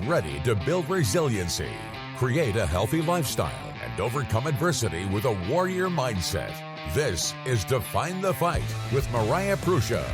ready to build resiliency, create a healthy lifestyle, and overcome adversity with a warrior mindset. This is Define the Fight with Mariah Prussia.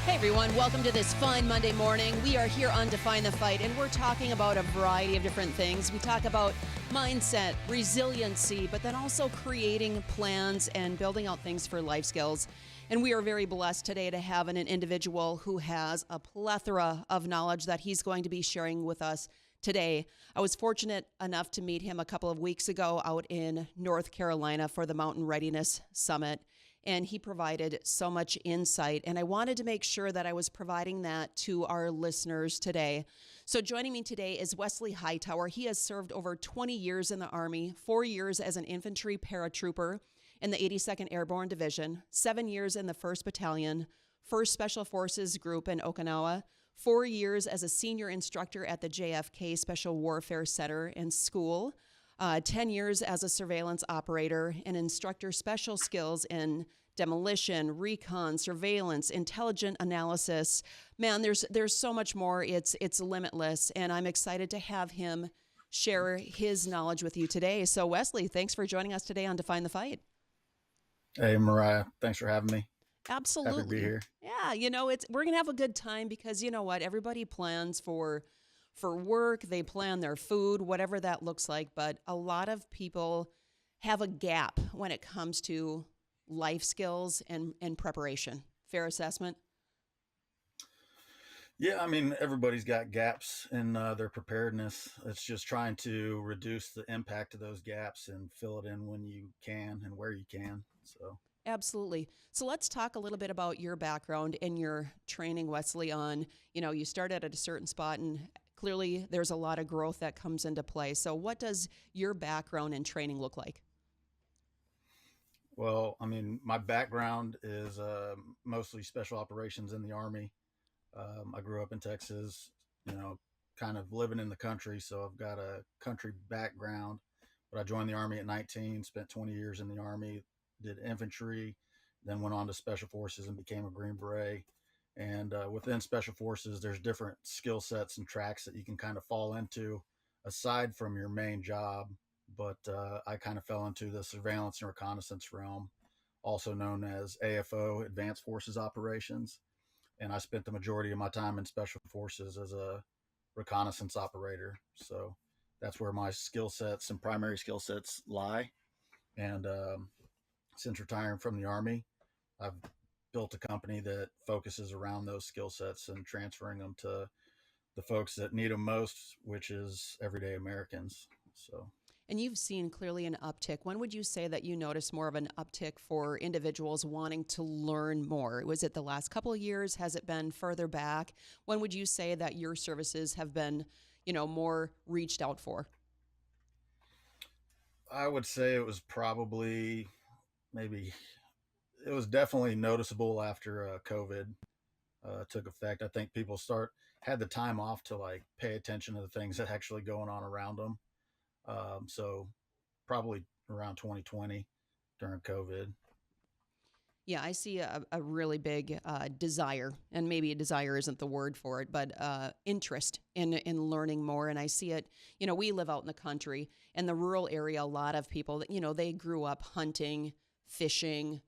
Hey everyone, welcome to this fine Monday morning. We are here on Define the Fight, and we're talking about a variety of different things. We talk about mindset, resiliency, but then also creating plans and building out things for life skills. And we are very blessed today to have an individual who has a plethora of knowledge that he's going to be sharing with us today. I was fortunate enough to meet him a couple of weeks ago out in North Carolina for the Mountain Readiness Summit, and he provided so much insight, and I wanted to make sure that I was providing that to our listeners today. So joining me today is Wesley Hightower. He has served over 20 years in the Army, 4 years as an Infantry Paratrooper in the 82nd Airborne Division, 7 years in the 1st Battalion, 1st Special Forces Group in Okinawa, 4 years as a senior instructor at the JFK Special Warfare Center and School, 10 years as a surveillance operator and instructor special skills in demolition, recon, surveillance, intelligent analysis. Man, there's so much more. It's limitless, and I'm excited to have him share his knowledge with you today. So Wesley, thanks for joining us today on Define the Fight. Hey, Mariah, thanks for having me. Absolutely. Happy to be here. Yeah, we're gonna have a good time because you know what? Everybody plans for work, they plan their food, whatever that looks like, but a lot of people have a gap when it comes to life skills and preparation. Fair assessment? Yeah, I mean, everybody's got gaps in their preparedness. It's just trying to reduce the impact of those gaps and fill it in when you can and where you can. So Absolutely. So let's talk a little bit about your background and your training, Wesley, on, you started at a certain spot and clearly there's a lot of growth that comes into play. So what does your background and training look like? well, I mean, my background is mostly special operations in the Army. I grew up in Texas, kind of living in the country, so I've got a country background. But I joined the Army at 19, spent 20 years in the Army, did infantry, then went on to special forces and became a Green Beret. And within special forces, there's different skill sets and tracks that you can kind of fall into aside from your main job. But I kind of fell into the surveillance and reconnaissance realm, also known as AFO, Advanced Forces Operations. And I spent the majority of my time in special forces as a reconnaissance operator. So that's where my skill sets and primary skill sets lie. And since retiring from the Army, I've built a company that focuses around those skill sets and transferring them to the folks that need them most, which is everyday Americans. So. And you've seen clearly an uptick. When would you say that you notice more of an uptick for individuals wanting to learn more? Was it the last couple of years? Has it been further back? When would you say that your services have been, more reached out for? I would say it was probably it was definitely noticeable after COVID took effect. I think people had the time off to like pay attention to the things that actually going on around them. So probably around 2020 during COVID. Yeah, I see a really big desire, and maybe a desire isn't the word for it, but interest in learning more. And I see it, we live out in the country, and the rural area, a lot of people, they grew up hunting, fishing,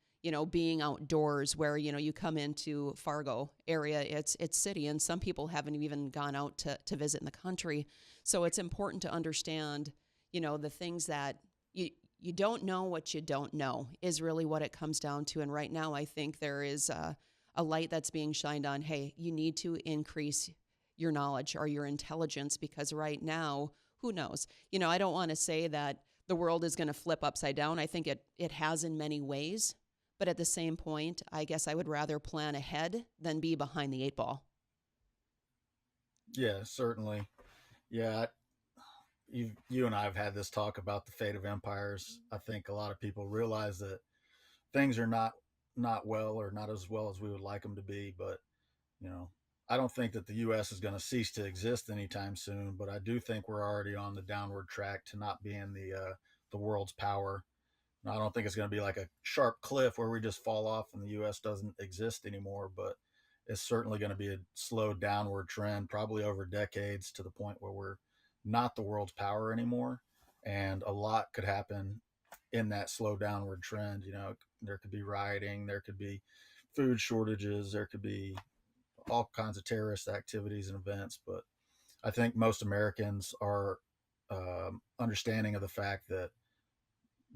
being outdoors where, you come into Fargo area, it's city, and some people haven't even gone out to visit in the country. So it's important to understand, the things that you don't know what you don't know is really what it comes down to. And right now, I think there is a light that's being shined on, hey, you need to increase your knowledge or your intelligence because right now, who knows? I don't want to say that the world is going to flip upside down. I think it has in many ways. But at the same point, I guess I would rather plan ahead than be behind the eight ball. Yeah, certainly. Yeah, you and I have had this talk about the fate of empires. I think a lot of people realize that things are not well or not as well as we would like them to be. But I don't think that the U.S. is going to cease to exist anytime soon. But I do think we're already on the downward track to not being the world's power. Now, I don't think it's going to be like a sharp cliff where we just fall off and the U.S. doesn't exist anymore. But it's certainly going to be a slow downward trend, probably over decades, to the point where we're not the world's power anymore. And a lot could happen in that slow downward trend. There could be rioting, there could be food shortages, there could be all kinds of terrorist activities and events. But I think most Americans are understanding of the fact that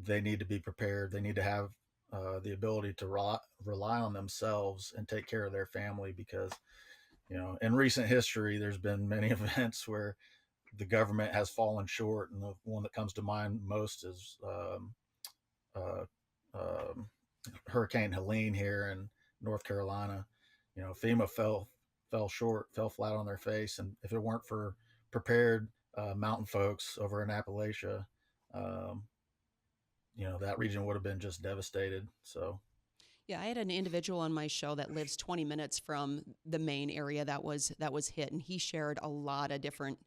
they need to be prepared. They need to have the ability to rely on themselves and take care of their family, because in recent history there's been many events where the government has fallen short, and the one that comes to mind most is uh, um, Hurricane Helene here in North Carolina. FEMA fell short, fell flat on their face, and if it weren't for prepared mountain folks over in Appalachia, um, that region would have been just devastated. So, Yeah, I had an individual on my show that lives 20 minutes from the main area that was hit, and he shared a lot of different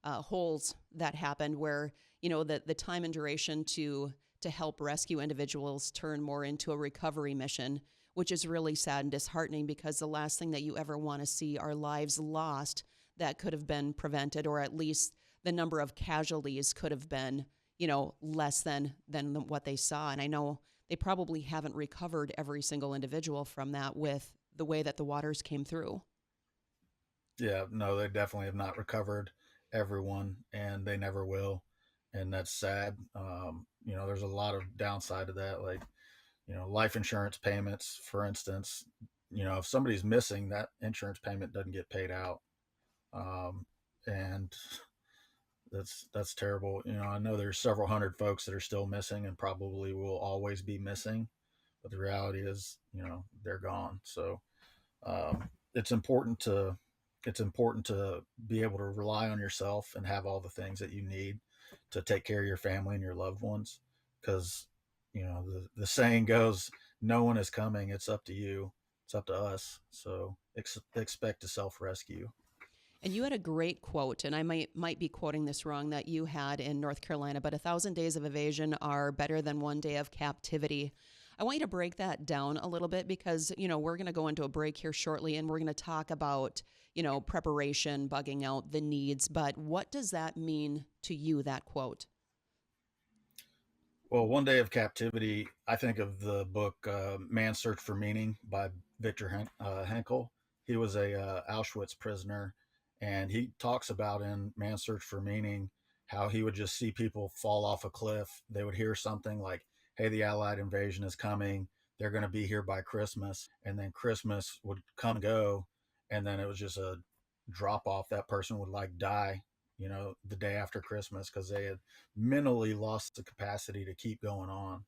holes that happened where the time and duration to help rescue individuals turn more into a recovery mission, which is really sad and disheartening, because the last thing that you ever want to see are lives lost that could have been prevented, or at least the number of casualties could have been less than what they saw. And I know they probably haven't recovered every single individual from that with the way that the waters came through. Yeah, no, they definitely have not recovered everyone, and they never will. And that's sad. There's a lot of downside to that, like, life insurance payments, for instance. If somebody's missing, that insurance payment doesn't get paid out. And that's terrible. I know there's several hundred folks that are still missing and probably will always be missing, but the reality is, they're gone. So it's important to be able to rely on yourself and have all the things that you need to take care of your family and your loved ones, because the saying goes, no one is coming, it's up to you, it's up to us. So expect to self-rescue. And you had a great quote, and I might be quoting this wrong, that you had in North Carolina, but 1,000 days of evasion are better than 1 day of captivity. I want you to break that down a little bit, because, we're going to go into a break here shortly, and we're going to talk about, preparation, bugging out the needs. But what does that mean to you, that quote? Well, 1 day of captivity, I think of the book Man's Search for Meaning by Viktor Frankl. He was a Auschwitz prisoner, and he talks about in Man's Search for Meaning how he would just see people fall off a cliff. They would hear something like, hey, the Allied invasion is coming, they're going to be here by Christmas. And then Christmas would come and go, and then it was just a drop off. That person would die, the day after Christmas, because they had mentally lost the capacity to keep going on.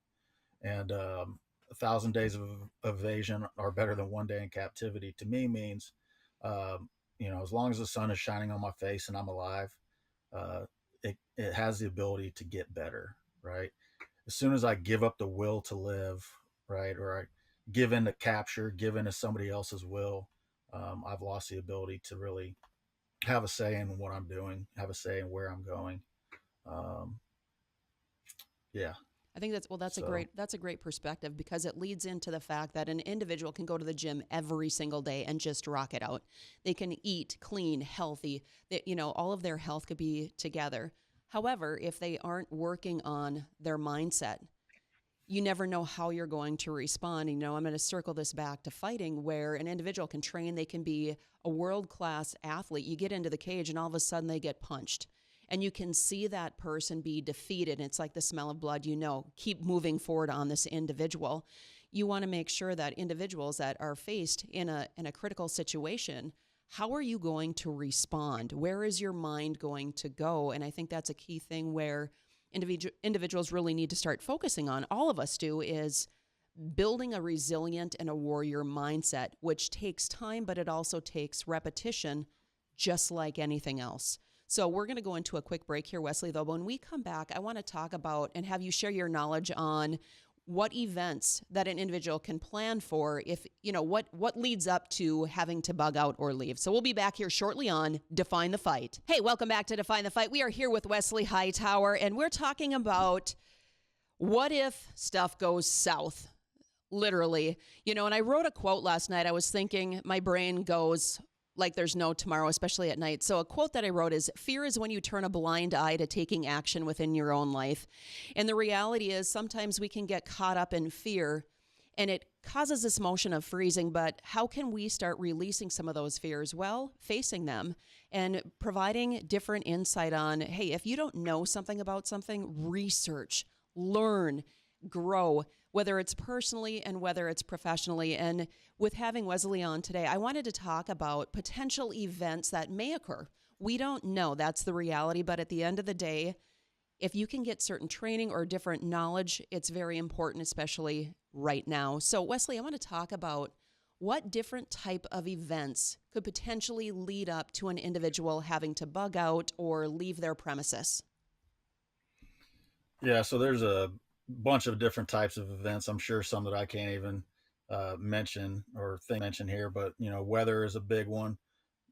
And 1,000 days of evasion are better than 1 day in captivity, to me means, as long as the sun is shining on my face and I'm alive, it has the ability to get better, right? As soon as I give up the will to live, right, or I give in to capture, give in to somebody else's will, I've lost the ability to really have a say in what I'm doing, have a say in where I'm going. Yeah. I think that's a great perspective, because it leads into the fact that an individual can go to the gym every single day and just rock it out. They can eat clean, healthy, that, all of their health could be together. However, if they aren't working on their mindset, you never know how you're going to respond. I'm going to circle this back to fighting, where an individual can train, they can be a world-class athlete. You get into the cage and all of a sudden they get punched. And you can see that person be defeated. It's like the smell of blood, keep moving forward on this individual. You want to make sure that individuals that are faced in a critical situation, how are you going to respond? Where is your mind going to go? And I think that's a key thing where individuals really need to start focusing on, all of us do, is building a resilient and a warrior mindset, which takes time, but it also takes repetition, just like anything else. So we're going to go into a quick break here, Wesley, though. When we come back, I want to talk about and have you share your knowledge on what events that an individual can plan for, if, what leads up to having to bug out or leave. So we'll be back here shortly on Define the Fight. Hey, welcome back to Define the Fight. We are here with Wesley Hightower, and we're talking about what if stuff goes south. Literally. And I wrote a quote last night. I was thinking my brain goes like there's no tomorrow, especially at night. So a quote that I wrote is, fear is when you turn a blind eye to taking action within your own life. And the reality is sometimes we can get caught up in fear and it causes this motion of freezing. But how can we start releasing some of those fears? Well, facing them and providing different insight on, hey, if you don't know something about something, research, learn, grow, whether it's personally and whether it's professionally. And with having Wesley on today, I wanted to talk about potential events that may occur. We don't know. That's the reality. But at the end of the day, if you can get certain training or different knowledge, it's very important, especially right now. So Wesley, I want to talk about what different type of events could potentially lead up to an individual having to bug out or leave their premises. Yeah, so there's a bunch of different types of events. I'm sure some that I can't even mention or mention here, but weather is a big one.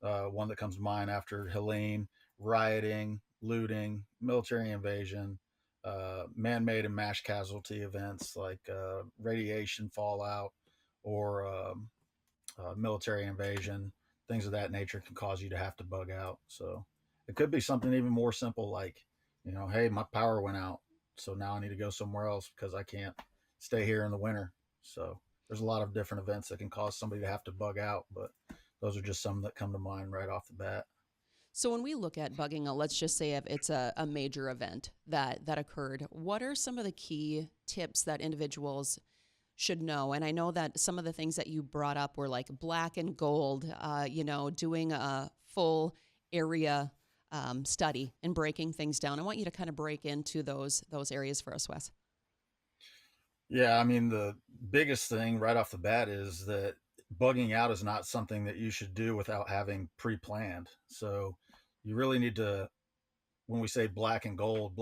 One that comes to mind after Helene: rioting, looting, military invasion, man-made and mass casualty events like radiation fallout or military invasion. Things of that nature can cause you to have to bug out. So it could be something even more simple like, hey, my power went out, so now I need to go somewhere else because I can't stay here in the winter. So there's a lot of different events that can cause somebody to have to bug out, but those are just some that come to mind right off the bat. So when we look at bugging out, let's just say if it's a major event that occurred, what are some of the key tips that individuals should know? And I know that some of the things that you brought up were like black and gold, doing a full area study and breaking things down. I want you to kind of break into those areas for us, Wes. Yeah, I mean, the biggest thing right off the bat is that bugging out is not something that you should do without having pre-planned. So you really need to, when we say black and gold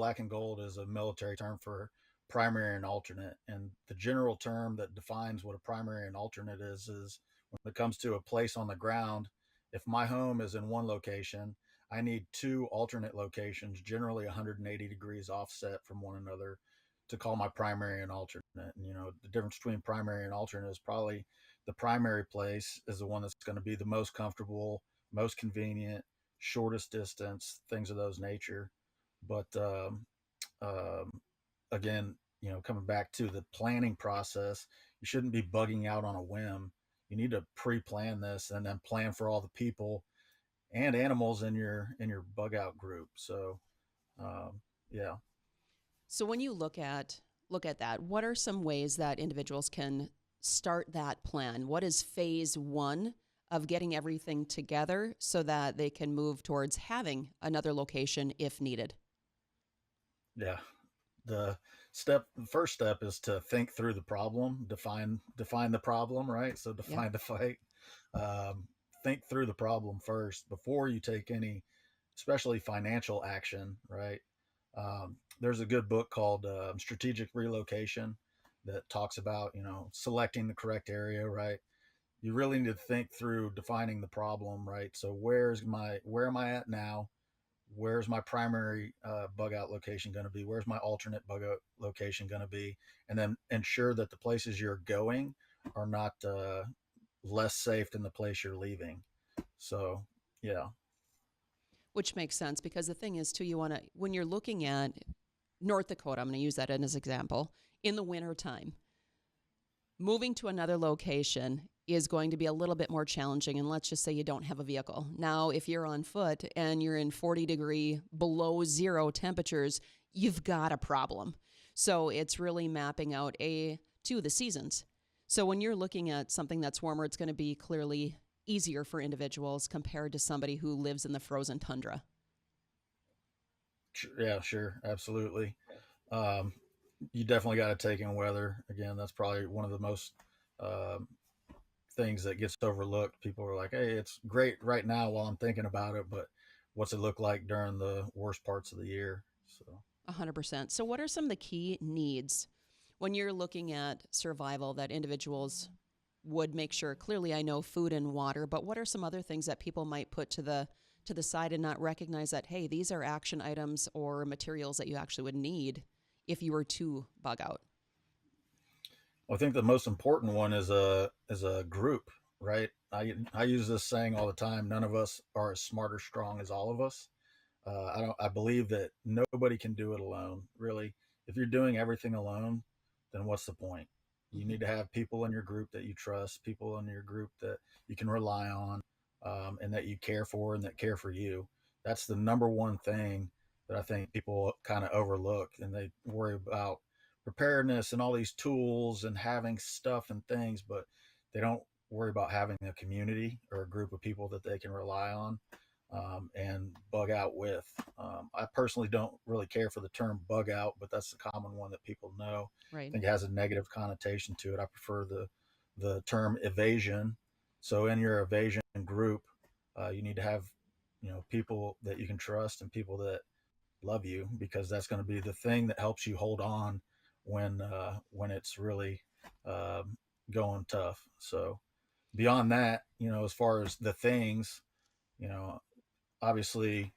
is a military term for primary and alternate. And the general term that defines what a primary and alternate is when it comes to a place on the ground, if my home is in one location, I need two alternate locations, generally 180 degrees offset from one another, to call my primary and alternate. And the difference between primary and alternate is probably the primary place is the one that's going to be the most comfortable, most convenient, shortest distance, things of those nature. But um, again, coming back to the planning process, you shouldn't be bugging out on a whim. You need to pre-plan this and then plan for all the people and animals in your bug out group. So yeah. So when you look at that, what are some ways that individuals can start that plan? What is phase one of getting everything together so that they can move towards having another location if needed? Yeah. The first step is to think through the problem, define the problem, right? So Yeah. define the fight. Um, think through the problem first before you take any, especially financial action, right? There's a good book called Strategic Relocation that talks about, selecting the correct area, right? You really need to think through defining the problem, right? So where am I at now? Where's my primary bug out location going to be? Where's my alternate bug out location going to be? And then ensure that the places you're going are not less safe than the place you're leaving. So, yeah. Which makes sense because the thing is, too, when you're looking at North Dakota, I'm going to use that as an example, in the wintertime, moving to another location is going to be a little bit more challenging. And let's just say you don't have a vehicle. Now, if you're on foot and you're in 40-degree below zero temperatures, you've got a problem. So it's really mapping out the seasons. So when you're looking at something that's warmer, it's going to be clearly easier for individuals compared to somebody who lives in the frozen tundra. Yeah, sure. Absolutely. Um, you definitely got to take in weather. Again, that's probably one of the most um, things that gets overlooked. People are like, hey, it's great right now while I'm thinking about it, but what's it look like during the worst parts of the year? So 100%. So what are some of the key needs when you're looking at survival that individuals would make sure? Clearly, I know food and water, but what are some other things that people might put to the side and not recognize that, hey, these are action items or materials that you actually would need if you were to bug out? I think the most important one is a group, right? I use this saying all the time. None of us are as smart or strong as all of us. I believe that nobody can do it alone. Really, if you're doing everything alone, then what's the point? You Hmm. need to have people in your group that you trust, people in your group that you can rely on, and that you care for and that care for you. That's the number one thing that I think people kind of overlook, and they worry about preparedness and all these tools and having stuff and things, but they don't worry about having a community or a group of people that they can rely on, and bug out with. I personally don't really care for the term bug out, but that's the common one that people know. I Right. think it has a negative connotation to it. I prefer the term evasion. So in your evasion group, you need to have people that you can trust and people that love you, because that's going to be the thing that helps you hold on when it's really going tough. So beyond that, as far as the things, you know, obviously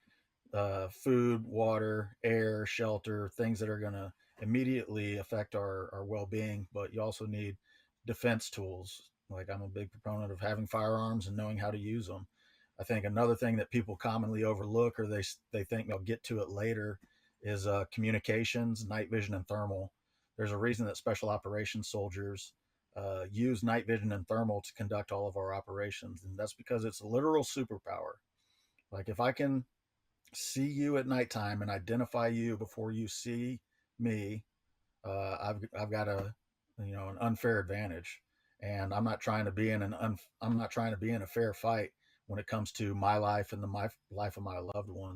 food, water, air, shelter, things that are going to immediately affect our well being. But you also need defense tools. Like, I'm a big proponent of having firearms and knowing how to use them. I think another thing that people commonly overlook, or they think they'll get to it later, is communications, night vision, and thermal. There's a reason that special operations soldiers use night vision and thermal to conduct all of our operations, and that's because it's a literal superpower. Like, if I can see you at nighttime and identify you before you see me, I've got an unfair advantage, and I'm not trying to be in a fair fight when it comes to my life and my life of my loved ones.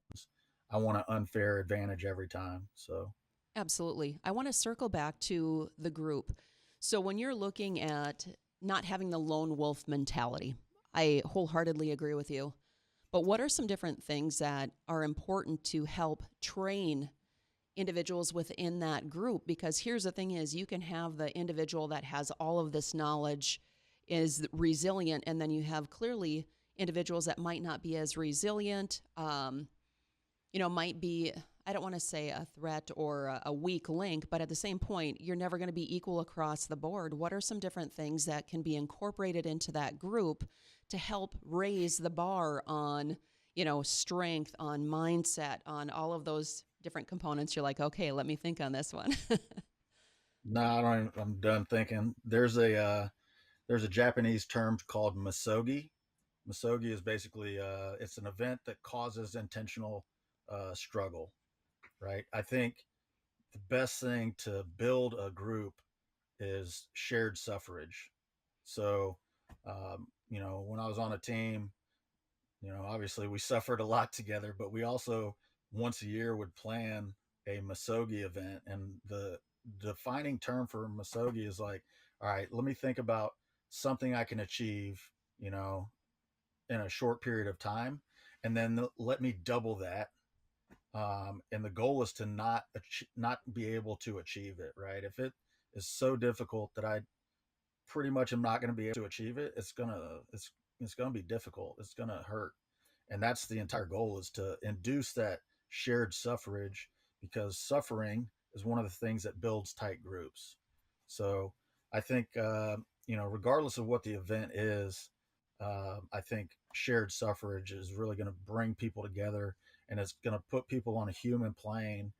I want an unfair advantage every time. So Absolutely. I want to circle back to the group. So, when you're looking at not having the lone wolf mentality, I wholeheartedly agree with you. But what are some different things that are important to help train individuals within that group? Because here's the thing is, you can have the individual that has all of this knowledge, is resilient, and then you have clearly individuals that might not be as resilient, might be, I don't want to say a threat or a weak link, but at the same point, you're never going to be equal across the board. What are some different things that can be incorporated into that group to help raise the bar on, strength, on mindset, on all of those different components? You're like, okay, let me think on this one. no, I'm done thinking. There's a Japanese term called misogi. Misogi is basically it's an event that causes intentional struggle, right? I think the best thing to build a group is shared suffrage. So, when I was on a team, obviously we suffered a lot together, but we also once a year would plan a Masogi event. And the defining term for Masogi is like, all right, let me think about something I can achieve, you know, in a short period of time, and then let me double that. And the goal is to not be able to achieve it, right? If it is so difficult that I pretty much am not going to be able to achieve it, it's gonna be difficult. It's gonna hurt, and that's the entire goal, is to induce that shared suffrage, because suffering is one of the things that builds tight groups. So I think regardless of what the event is, I think shared suffrage is really going to bring people together, and it's going to put people on a human plane.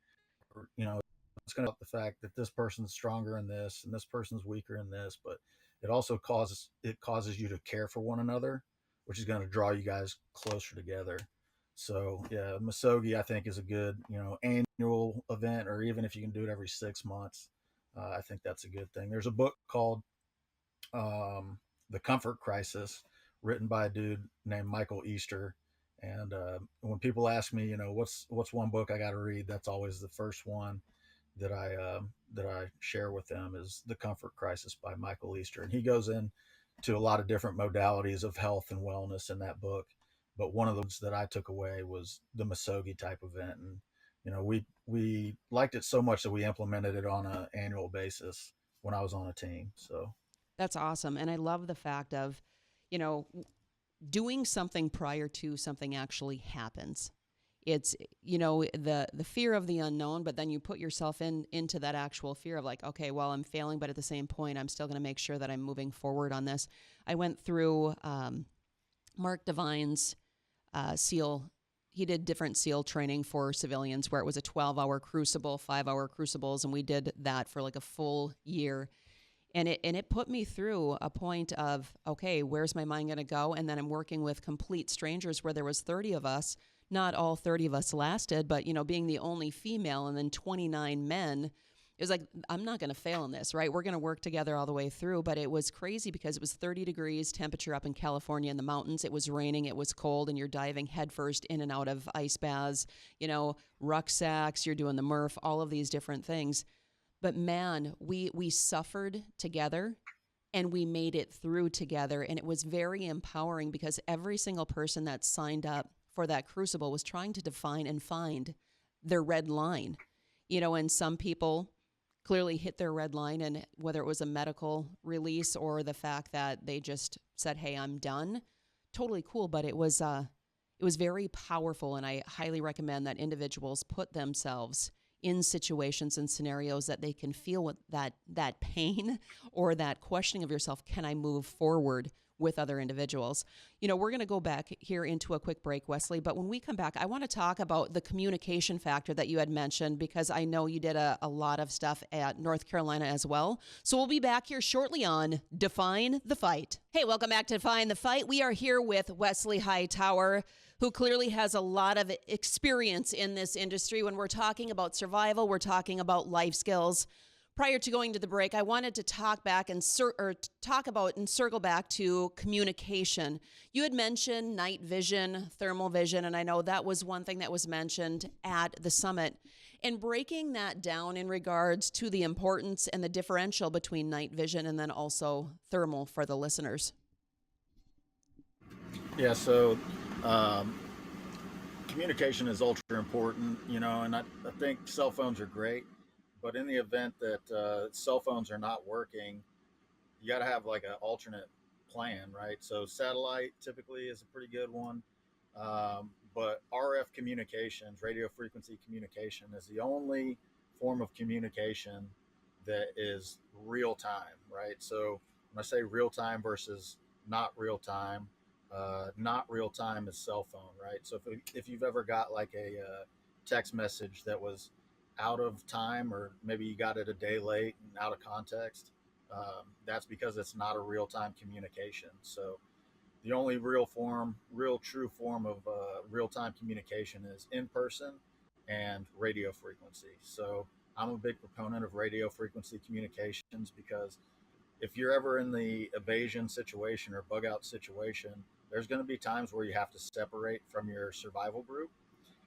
It's going to the fact that this person's stronger in this and this person's weaker in this, but it causes you to care for one another, which is going to draw you guys closer together. So yeah, Masogi I think is a good annual event, or even if you can do it every 6 months, I think that's a good thing. There's a book called The Comfort Crisis, written by a dude named Michael Easter. And when people ask me, what's one book I got to read, that's always the first one that I share with them, is The Comfort Crisis by Michael Easter. And he goes into a lot of different modalities of health and wellness in that book. But one of those that I took away was the Masogi type event, and we liked it so much that we implemented it on an annual basis when I was on a team. So That's awesome. And I love the fact of, you know, doing something prior to something actually happens. It's, the fear of the unknown, but then you put yourself into that actual fear of like, okay, well, I'm failing, but at the same point, I'm still going to make sure that I'm moving forward on this. I went through Mark Devine's SEAL. He did different SEAL training for civilians where it was a 12-hour crucible, 5-hour crucibles, and we did that for like a full year. And it put me through a point of, okay, where's my mind going to go? And then I'm working with complete strangers where there was 30 of us. Not all 30 of us lasted, but, being the only female and then 29 men, it was like, I'm not going to fail in this, right? We're going to work together all the way through. But it was crazy because it was 30 degrees temperature up in California in the mountains. It was raining, it was cold, and you're diving headfirst in and out of ice baths, rucksacks, you're doing the Murph, all of these different things. But man, we suffered together and we made it through together. And it was very empowering because every single person that signed up for that crucible was trying to define and find their red line. And some people clearly hit their red line, and whether it was a medical release or the fact that they just said, hey, I'm done, totally cool. But it was very powerful. And I highly recommend that individuals put themselves in situations and scenarios that they can feel with that pain or that questioning of yourself. Can I move forward with other individuals? We're going to go back here into a quick break, Wesley, but when we come back, I want to talk about the communication factor that you had mentioned, because I know you did a lot of stuff at North Carolina as well. So we'll be back here shortly on Define the Fight. Hey, welcome back to Define the Fight. We are here with Wesley Hightower, who clearly has a lot of experience in this industry. When we're talking about survival, we're talking about life skills. Prior to going to the break, I wanted to talk back and circle back to communication. You had mentioned night vision, thermal vision, and I know that was one thing that was mentioned at the summit. And breaking that down in regards to the importance and the differential between night vision and then also thermal for the listeners. Yeah, so communication is ultra important, and I think cell phones are great, but in the event that cell phones are not working, you got to have like an alternate plan, right? So satellite typically is a pretty good one, but RF communications, radio frequency communication, is the only form of communication that is real time, right? So when I say real time versus not real time, not real time is cell phone, right? So if you've ever got like a text message that was out of time, or maybe you got it a day late and out of context, that's because it's not a real time communication. So the only real true form of real time communication is in person and radio frequency. So I'm a big proponent of radio frequency communications because if you're ever in the evasion situation or bug out situation, there's going to be times where you have to separate from your survival group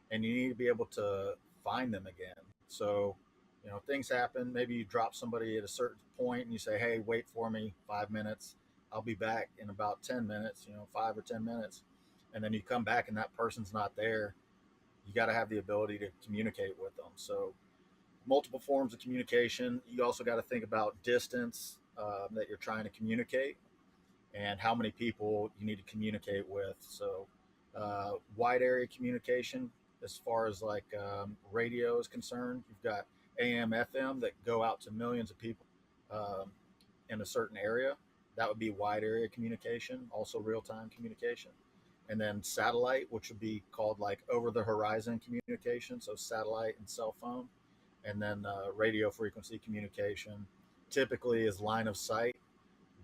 and you need to be able to find them again. So, things happen. Maybe you drop somebody at a certain point and you say, hey, wait for me 5 minutes. I'll be back in about 10 minutes, 5 or 10 minutes. And then you come back and that person's not there. You got to have the ability to communicate with them. So multiple forms of communication. You also got to think about distance that you're trying to communicate and how many people you need to communicate with. So wide area communication, as far as like radio is concerned, you've got AM, FM that go out to millions of people in a certain area. That would be wide area communication, also real-time communication. And then satellite, which would be called like over the horizon communication. So satellite and cell phone. And then radio frequency communication typically is line of sight.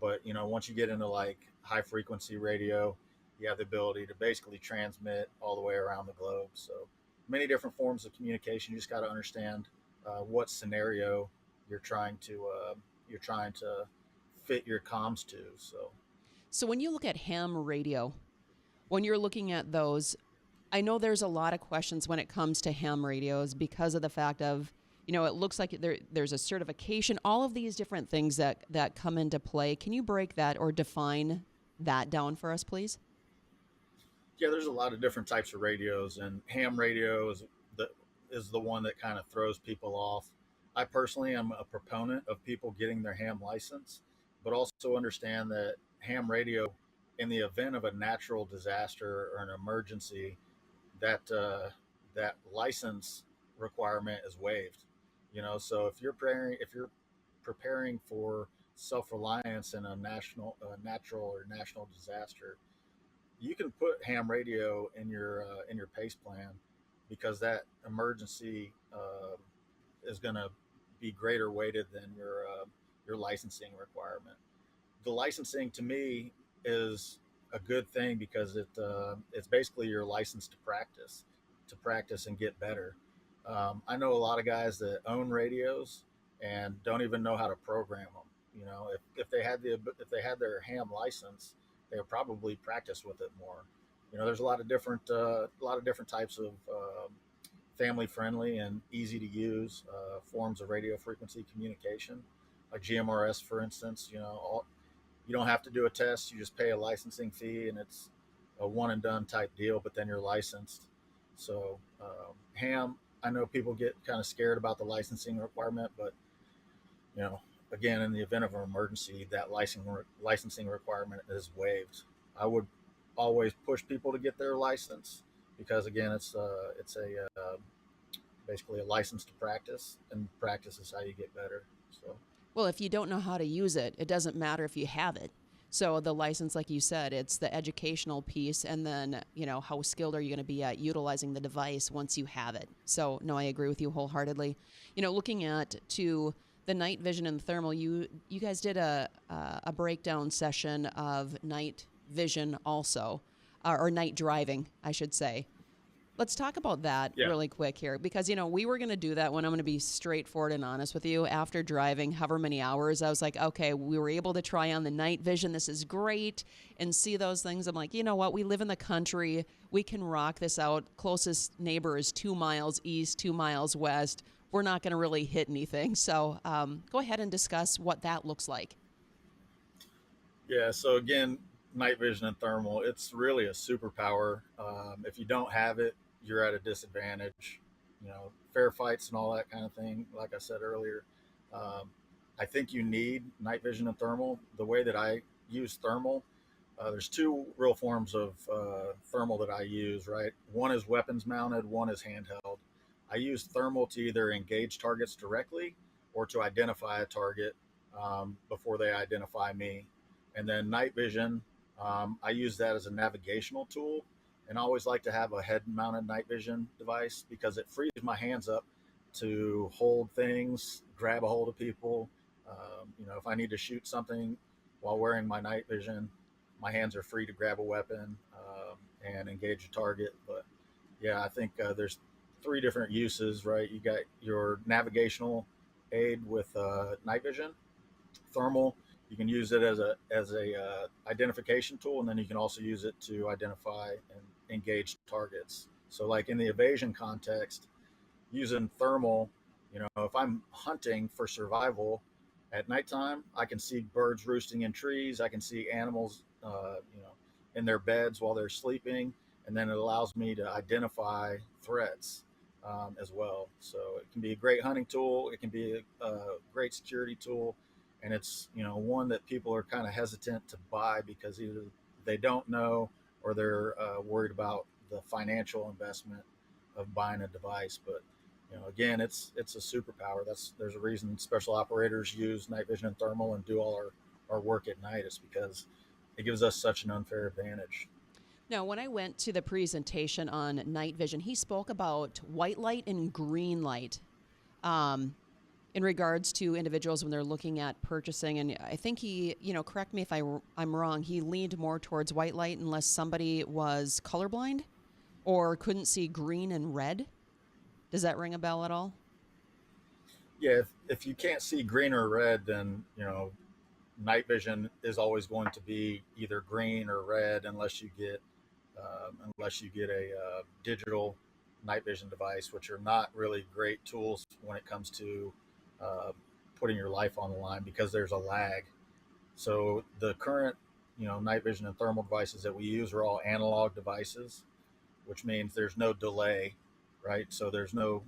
But, once you get into like high frequency radio, you have the ability to basically transmit all the way around the globe. So many different forms of communication. You just got to understand what scenario you're trying to fit your comms to. So when you look at ham radio, when you're looking at those, I know there's a lot of questions when it comes to ham radios because of the fact of, it looks like there's a certification, all of these different things that come into play. Can you break that or define that down for us, please? Yeah, there's a lot of different types of radios, and ham radio is the one that kind of throws people off. I personally am a proponent of people getting their ham license, but also understand that ham radio, in the event of a natural disaster or an emergency, that that license requirement is waived. So if you're preparing for self-reliance in a natural or national disaster, you can put ham radio in your PACE plan, because that emergency is going to be greater weighted than your licensing requirement. The licensing to me is a good thing, because it's basically your license to practice and get better. I know a lot of guys that own radios and don't even know how to program them. If they had their ham license, they would probably practice with it more. There's a lot of different types of family friendly and easy to use forms of radio frequency communication, like GMRS, for instance. You don't have to do a test. You just pay a licensing fee, and it's a one and done type deal, but then you're licensed. So ham, I know people get kind of scared about the licensing requirement, but again, in the event of an emergency, that licensing requirement is waived. I would always push people to get their license, because again, it's basically a license to practice, and practice is how you get better. So. Well, if you don't know how to use it, it doesn't matter if you have it. So the license, like you said, it's the educational piece, and then, how skilled are you going to be at utilizing the device once you have it? So, no, I agree with you wholeheartedly. Looking at to the night vision and thermal, you guys did a breakdown session of night vision also, or night driving, I should say. Let's talk about that really quick here, because, we were going to do that when I'm going to be straightforward and honest with you. After driving however many hours, I was like, okay, we were able to try on the night vision. This is great. And see those things. I'm like, you know what? We live in the country. We can rock this out. Closest neighbor is 2 miles east, 2 miles west. We're not going to really hit anything. So go ahead and discuss what that looks like. Yeah. So again, night vision and thermal, it's really a superpower. If you don't have it, you're at a disadvantage. Fair fights and all that kind of thing. Like I said earlier, I think you need night vision and thermal. The way that I use thermal, there's two real forms of thermal that I use, right? One is weapons mounted, one is handheld. I use thermal to either engage targets directly or to identify a target before they identify me. And then night vision, I use that as a navigational tool. And I always like to have a head-mounted night vision device, because it frees my hands up to hold things, grab a hold of people. If I need to shoot something while wearing my night vision, my hands are free to grab a weapon and engage a target. But yeah, I think there's three different uses, right? You got your navigational aid with night vision, thermal. You can use it as a identification tool, and then you can also use it to identify and engage targets. So, like in the evasion context, using thermal, if I'm hunting for survival at nighttime, I can see birds roosting in trees. I can see animals, in their beds while they're sleeping, and then it allows me to identify threats as well. So it can be a great hunting tool. It can be a great security tool. And it's, one that people are kind of hesitant to buy, because either they don't know, or they're worried about the financial investment of buying a device. But, again, it's a superpower. There's a reason special operators use night vision and thermal and do all our work at night. It's because it gives us such an unfair advantage. Now, when I went to the presentation on night vision, he spoke about white light and green light. In regards to individuals when they're looking at purchasing. And I think he, correct me if I'm wrong, he leaned more towards white light unless somebody was colorblind or couldn't see green and red. Does that ring a bell at all? Yeah, if you can't see green or red, then, night vision is always going to be either green or red, unless you get a digital night vision device, which are not really great tools when it comes to putting your life on the line, because there's a lag. So the current, night vision and thermal devices that we use are all analog devices, which means there's no delay, right? So there's no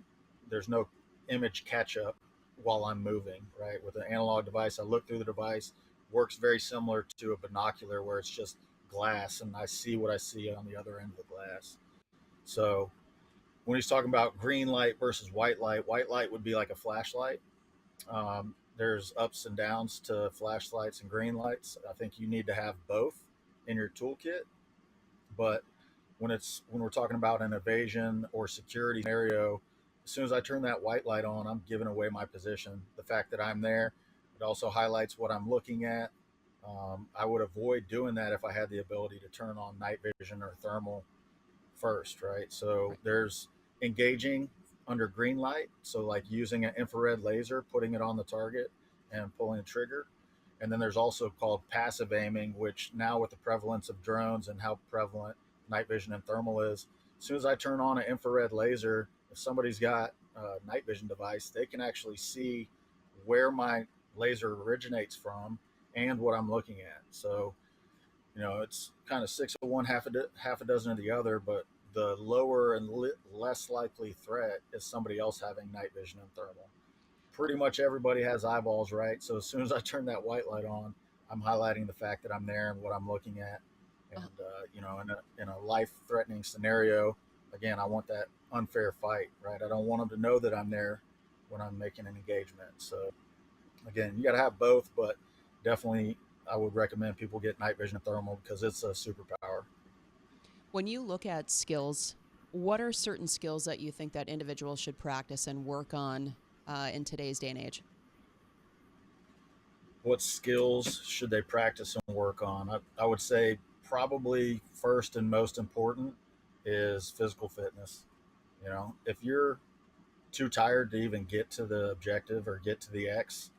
image catch up while I'm moving, right? With an analog device, I look through the device, works very similar to a binocular, where it's just glass and I see what I see on the other end of the glass. So when he's talking about green light versus white light would be like a flashlight. There's ups and downs to flashlights and green lights. I think you need to have both in your toolkit. But when we're talking about an evasion or security scenario, as soon as I turn that white light on, I'm giving away my position. The fact that I'm there, it also highlights what I'm looking at. I would avoid doing that if I had the ability to turn on night vision or thermal first, right? So Right. there's engaging under green light. So like using an infrared laser, putting it on the target and pulling the trigger. And then there's also called passive aiming, which now with the prevalence of drones and how prevalent night vision and thermal is, as soon as I turn on an infrared laser, if somebody's got a night vision device, they can actually see where my laser originates from and what I'm looking at. So it's kind of six of one, half a dozen of the other, but the lower and less likely threat is somebody else having night vision and thermal. Pretty much everybody has eyeballs, right? So as soon as I turn that white light on, I'm highlighting the fact that I'm there and what I'm looking at. And, Uh, in a life threatening scenario, again, I want that unfair fight, right? I don't want them to know that I'm there when I'm making an engagement. So again, you got to have both, but definitely I would recommend people get night vision and thermal because it's a superpower. when you look at skills, what are certain skills that you think that individuals should practice and work on in today's day and age? What skills should they practice and work on? I would say probably first and most important is physical fitness. If you're too tired to even get to the objective or get to the X,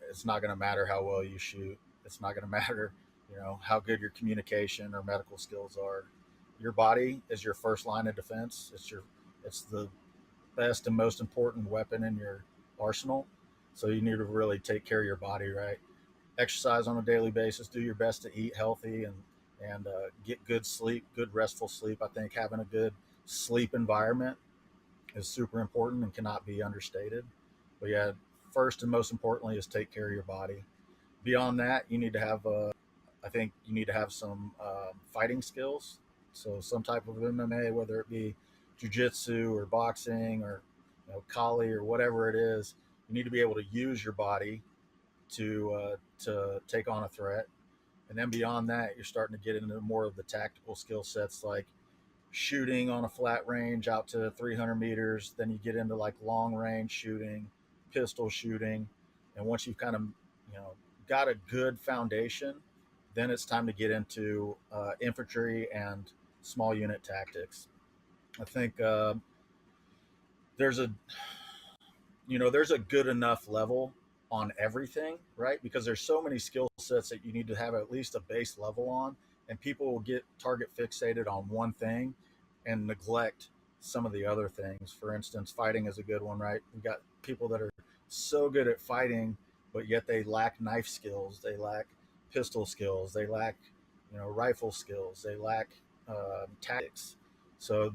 it's not going to matter how well you shoot. It's not going to matter, how good your communication or medical skills are. Your body is your first line of defense. It's the best and most important weapon in your arsenal. So you need to really take care of your body, right? Exercise on a daily basis. Do your best to eat healthy and get good sleep, good restful sleep. I think having a good sleep environment is super important and cannot be understated. But yeah, first and most importantly is take care of your body. Beyond that, I think you need to have some fighting skills. So some type of MMA, whether it be jujitsu or boxing or kali or whatever it is, you need to be able to use your body to take on a threat. And then beyond that, you're starting to get into more of the tactical skill sets like shooting on a flat range out to 300 meters. Then you get into like long range shooting, pistol shooting. And once you've kind of, you know, got a good foundation, then it's time to get into infantry and small unit tactics. I think there's a there's a good enough level on everything, right? Because there's so many skill sets that you need to have at least a base level on, and people will get target fixated on one thing and neglect some of the other things. For instance, fighting is a good one, right? We've got people that are so good at fighting, but yet they lack knife skills, they lack pistol skills, they lack rifle skills, they lack tactics. So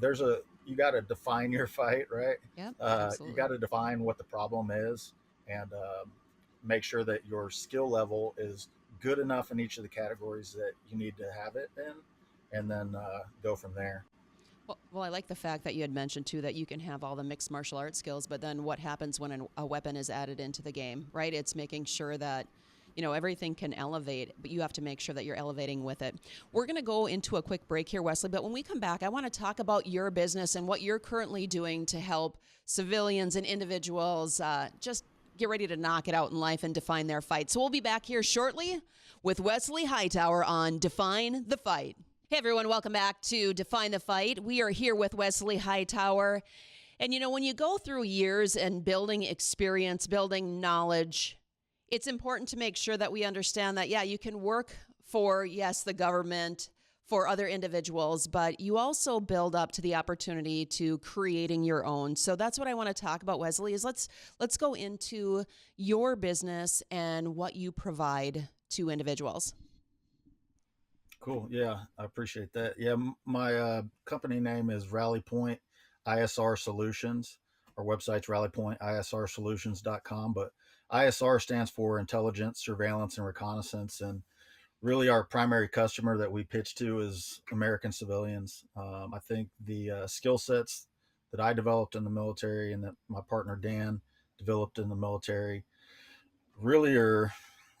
you got to define your fight, right? Yep, You absolutely. got to define what the problem is and make sure that your skill level is good enough in each of the categories that you need to have it in, and then go from there. Well, I like the fact that you had mentioned too that you can have all the mixed martial arts skills, but then what happens when a weapon is added into the game, right? It's making sure that everything can elevate, but you have to make sure that you're elevating with it. We're going to go into a quick break here, Wesley, but when we come back, I want to talk about your business and what you're currently doing to help civilians and individuals just get ready to knock it out in life and define their fight. So we'll be back here shortly with Wesley Hightower on Define the Fight. Hey everyone, welcome back to Define the Fight. We are here with Wesley Hightower. And when you go through years and building experience, building knowledge, it's important to make sure that we understand that, yeah, you can work for, yes, the government, for other individuals, but you also build up to the opportunity to creating your own. So that's what I want to talk about, Wesley, is let's go into your business and what you provide to individuals. Cool. Yeah, I appreciate that. Yeah, my company name is Rally Point ISR Solutions. Our website's rallypointisrsolutions.com, but ISR stands for Intelligence, Surveillance, and Reconnaissance. And really, our primary customer that we pitch to is American civilians. I think the skill sets that I developed in the military and that my partner Dan developed in the military really are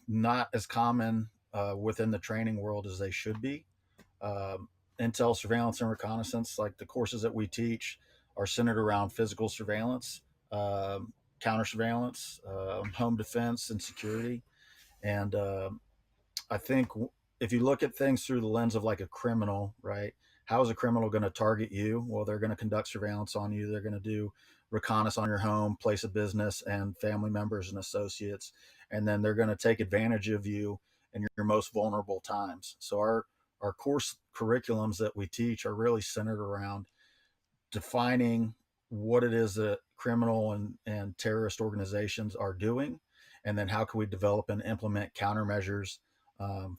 not as common within the training world as they should be. Um, Intel surveillance and reconnaissance, like the courses that we teach, are centered around physical surveillance, counter surveillance, home defense, and security. And I think if you look at things through the lens of like a criminal, right? How is a criminal going to target you? Well, they're going to conduct surveillance on you. They're going to do reconnaissance on your home, place of business, and family members and associates. And then they're going to take advantage of you in your most vulnerable times. So our course curriculums that we teach are really centered around defining what it is that criminal and terrorist organizations are doing, and then how can we develop and implement countermeasures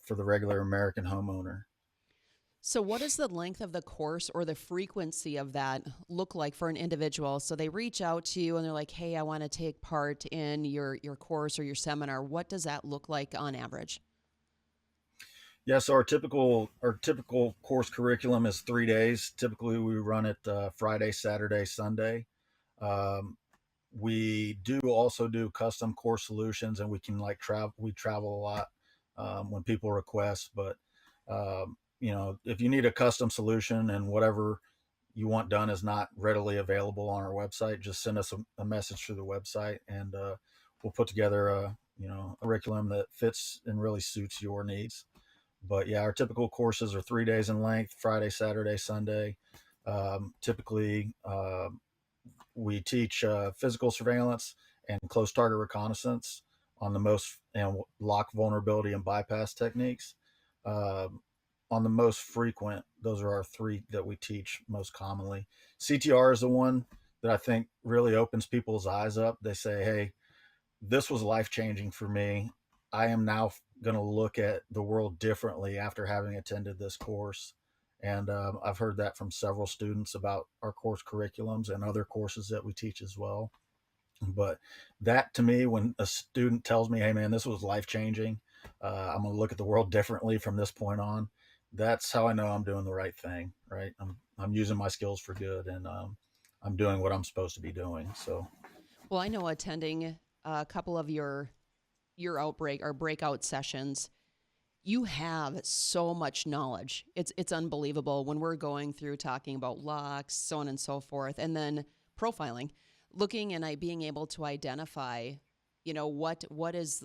for the regular American homeowner. So, what does the length of the course or the frequency of that look like for an individual? So, they reach out to you and they're like, "Hey, I want to take part in your course or your seminar." What does that look like on average? Yeah, so our typical course curriculum is 3 days. Typically, we run it Friday, Saturday, Sunday. Um, we do also do custom course solutions, and we can like travel. We travel a lot when people request, but if you need a custom solution and whatever you want done is not readily available on our website, just send us a message through the website, and we'll put together a curriculum that fits and really suits your needs. But yeah, our typical courses are 3 days in length: Friday, Saturday, Sunday. Typically, we teach physical surveillance and close target reconnaissance on the most lock vulnerability and bypass techniques. Um, on the most frequent, those are our three that we teach most commonly. CTR is the one that I think really opens people's eyes up. They say, "Hey, this was life changing for me. I am now going to look at the world differently after having attended this course." And I've heard that from several students about our course curriculums and other courses that we teach as well. But that to me, when a student tells me, "Hey, man, this was life changing, I'm going to look at the world differently from this point on," that's how I know I'm doing the right thing, right? I'm using my skills for good, and I'm doing what I'm supposed to be doing. So Well, I know attending a couple of your outbreak or breakout sessions, you have so much knowledge. It's unbelievable when we're going through talking about locks, so on and so forth, and then profiling, looking and being able to identify, what is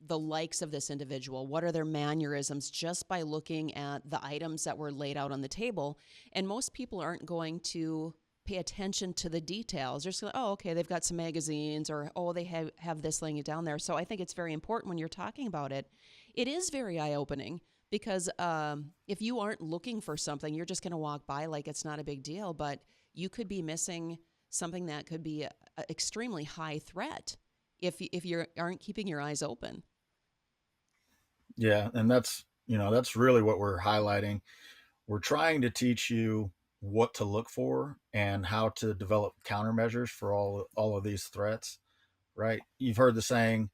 the likes of this individual, what are their mannerisms, just by looking at the items that were laid out on the table. And most people aren't going to pay attention to the details. They're just like, oh, okay, they've got some magazines, or oh, they have this laying it down there. So I think it's very important when you're talking about it. It is very eye-opening because if you aren't looking for something, you're just going to walk by like it's not a big deal, but you could be missing something that could be a extremely high threat if you aren't keeping your eyes open. yeah, and that's really what we're highlighting. We're trying to teach you what to look for and how to develop countermeasures for all of these threats, right? You've heard the saying,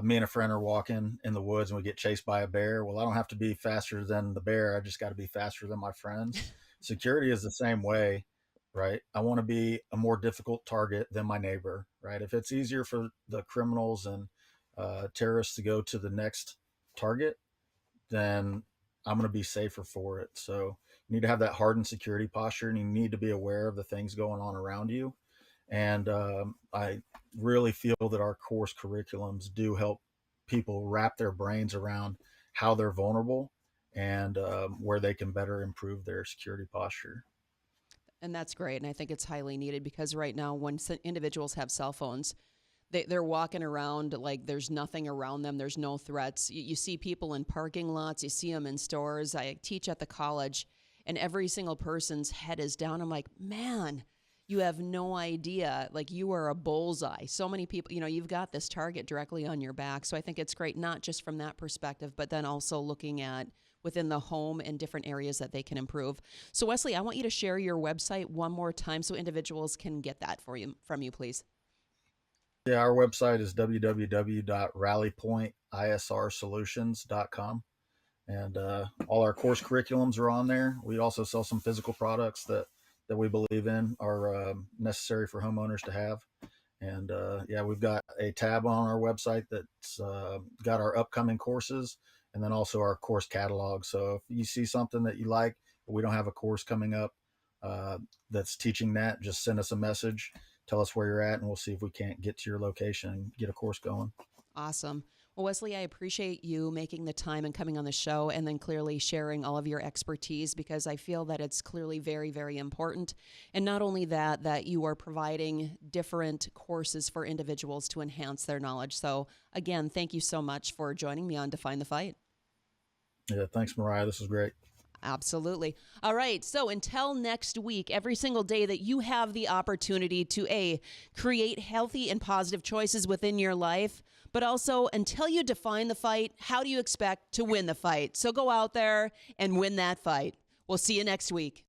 me and a friend are walking in the woods and we get chased by a bear. Well, I don't have to be faster than the bear. I just got to be faster than my friends. Security is the same way, right? I want to be a more difficult target than my neighbor, right? If it's easier for the criminals and terrorists to go to the next target, then I'm going to be safer for it. So you need to have that hardened security posture, and you need to be aware of the things going on around you. And I really feel that our course curriculums do help people wrap their brains around how they're vulnerable and where they can better improve their security posture. And that's great. And I think it's highly needed because right now, when individuals have cell phones, they're walking around like there's nothing around them. There's no threats. You see people in parking lots. You see them in stores. I teach at the college, and every single person's head is down. I'm like, man, you have no idea. Like, you are a bullseye. So many people, you've got this target directly on your back. So I think it's great, not just from that perspective, but then also looking at within the home and different areas that they can improve. So Wesley, I want you to share your website one more time so individuals can get that from you, please. Yeah, our website is www.rallypointisrsolutions.com. And all our course curriculums are on there. We also sell some physical products that that we believe in are necessary for homeowners to have. And yeah, we've got a tab on our website that's got our upcoming courses and then also our course catalog. So if you see something that you like, but we don't have a course coming up that's teaching that, just send us a message, tell us where you're at, and we'll see if we can't get to your location and get a course going. Awesome. Well, Wesley, I appreciate you making the time and coming on the show and then clearly sharing all of your expertise, because I feel that it's clearly very, very important. And not only that, that you are providing different courses for individuals to enhance their knowledge. So again, thank you so much for joining me on Define the Fight. Yeah, thanks, Mariah. This is great. Absolutely. All right. So until next week, every single day that you have the opportunity to create healthy and positive choices within your life, but also until you define the fight, how do you expect to win the fight? So go out there and win that fight. We'll see you next week.